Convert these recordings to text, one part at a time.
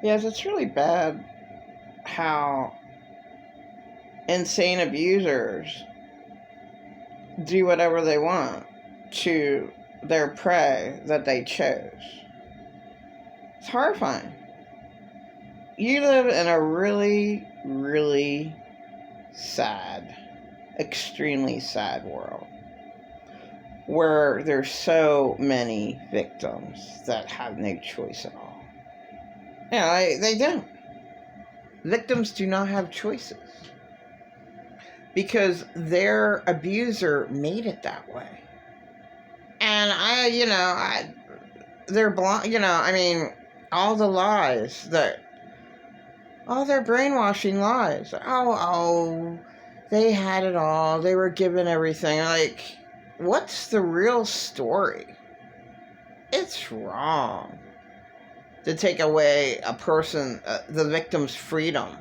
Yes, it's really bad how insane abusers do whatever they want to their prey that they chose. It's horrifying. You live in a really, really sad, extremely sad world where there's so many victims that have no choice at all. You know, they don't. Victims do not have choices because their abuser made it that way. And they're blind, all the lies all their brainwashing lies. They had it all. They were given everything. Like, what's the real story? It's wrong to take away the victim's freedom.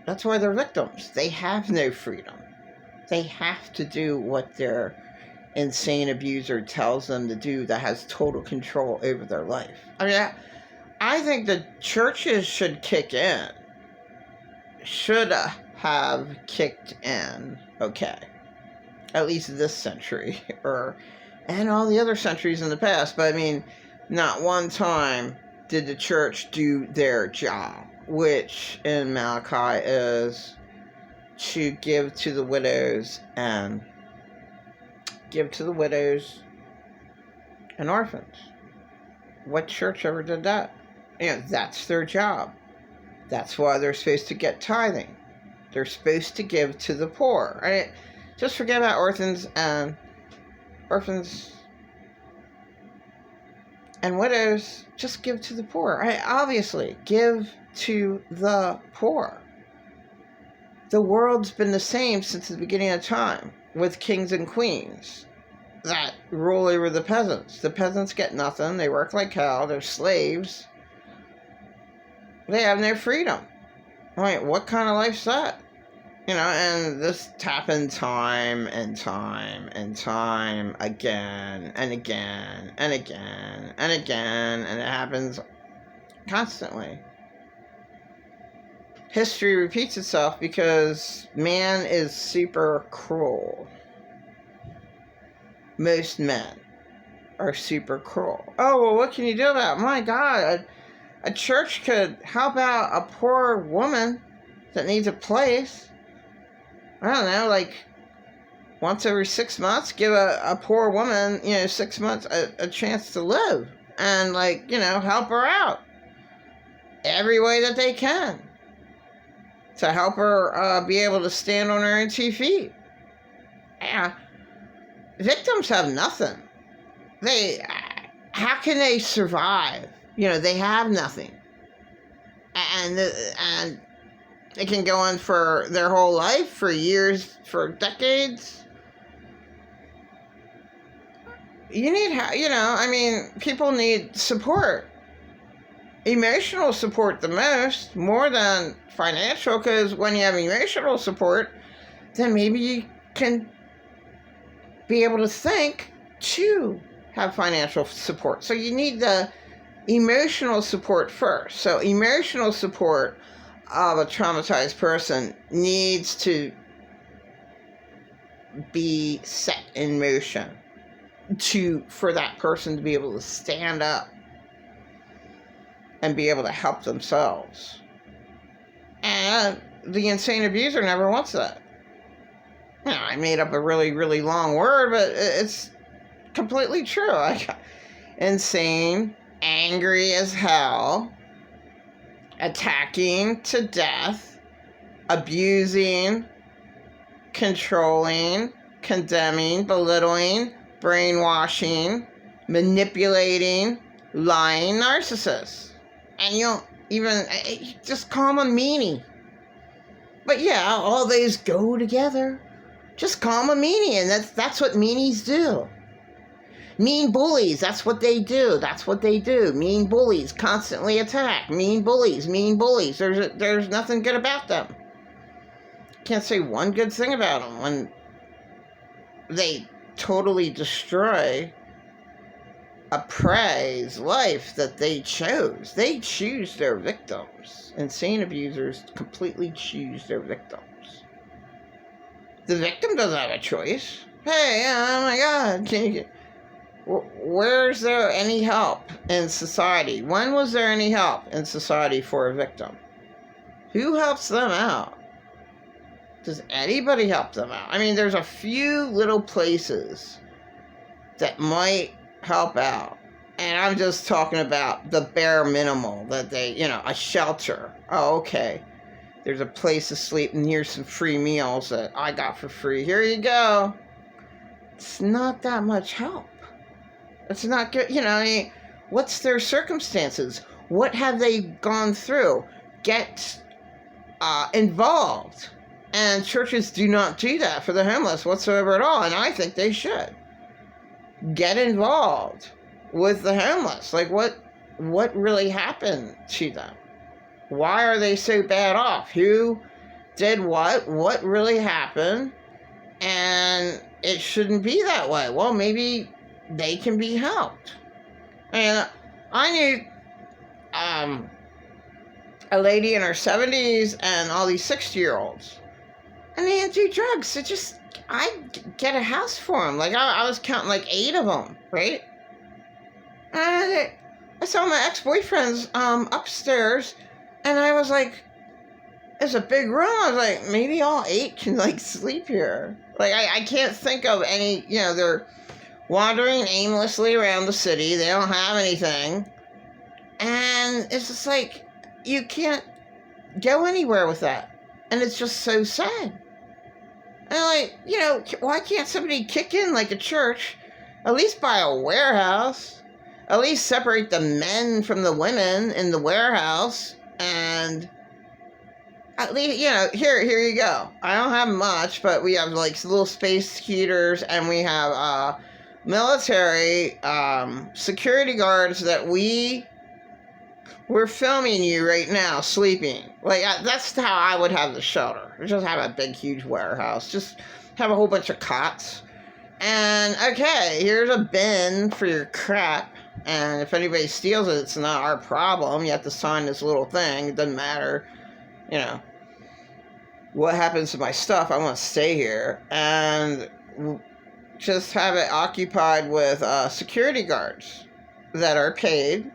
That's why they're victims. They have no freedom. They have to do what their insane abuser tells them to do that has total control over their life. I think the churches should kick in. Should have kicked in, okay. At least this century, and all the other centuries in the past. But not one time did the church do their job, which in Malachi is to give to the widows and orphans. What church ever did that? That's their job. That's why they're supposed to get tithing. They're supposed to give to the poor. Right? Just forget about orphans and widows. Just give to the poor. Right? Obviously, give to the poor. The world's been the same since the beginning of time, with kings and queens that rule over the peasants. The peasants get nothing. They work like hell. They're slaves. They have no freedom. What kind of life's that? And this happened time and time and time again and again and again and again, and it happens constantly. History repeats itself because man is super cruel. Most men are super cruel. Oh, well, what can you do about it? My God, a church could help out a poor woman that needs a place. I don't know, like once every 6 months, give a poor woman, 6 months a chance to live and help her out every way that they can to help her be able to stand on her own 2 feet. Yeah. Victims have nothing. How can they survive? They have nothing. And it can go on for their whole life, for years, for decades. People need support. Emotional support the most, more than financial, because when you have emotional support, then maybe you can be able to think to have financial support. So you need the emotional support first. So emotional support of a traumatized person needs to be set in motion for that person to be able to stand up and be able to help themselves. And the insane abuser never wants that. I made up a really, really long word, but it's completely true. Insane, angry as hell, attacking to death, abusing, controlling, condemning, belittling, brainwashing, manipulating, lying narcissists. And just call them a meanie. But yeah, all these go together. Just call them a meanie, and that's what meanies do. Mean bullies, that's what they do. Mean bullies constantly attack. Mean bullies. There's nothing good about them. Can't say one good thing about them when they totally destroy a prey's life that they chose. They choose their victims. Insane abusers completely choose their victims. The victim doesn't have a choice. Hey, oh my God, where's there any help in society? When was there any help in society for a victim? Who helps them out? Does anybody help them out? I mean, there's a few little places that might help out. And I'm just talking about the bare minimal that they, a shelter. Oh, okay. There's a place to sleep and here's some free meals that I got for free. Here you go. It's not that much help. It's not good. What's their circumstances? What have they gone through? Get involved. And churches do not do that for the homeless whatsoever at all. And I think they should. Get involved with the homeless. Like, what really happened to them? Why are they so bad off? Who did what? What really happened? And it shouldn't be that way. Well, maybe they can be helped. And I knew a lady in her 70s and all these 60-year-olds. And they didn't do drugs. So I'd get a house for them. Like, I was counting like 8 of them, right? And I saw my ex-boyfriend's upstairs, and I was like, it's a big room. I was like, maybe all 8 can, like, sleep here. Like, I can't think of any, they're wandering aimlessly around the city. They don't have anything. And it's just like, you can't go anywhere with that. And it's just so sad. And why can't somebody kick in like a church? At least buy a warehouse. At least separate the men from the women in the warehouse. And at least, here you go. I don't have much, but we have like little space heaters, and we have military security guards that we're filming you right now sleeping. Like, that's how I would have the shelter. Just have a big, huge warehouse. Just have a whole bunch of cots. And, okay, here's a bin for your crap. And if anybody steals it, it's not our problem. You have to sign this little thing. It doesn't matter. What happens to my stuff? I want to stay here. And just have it occupied with security guards that are paid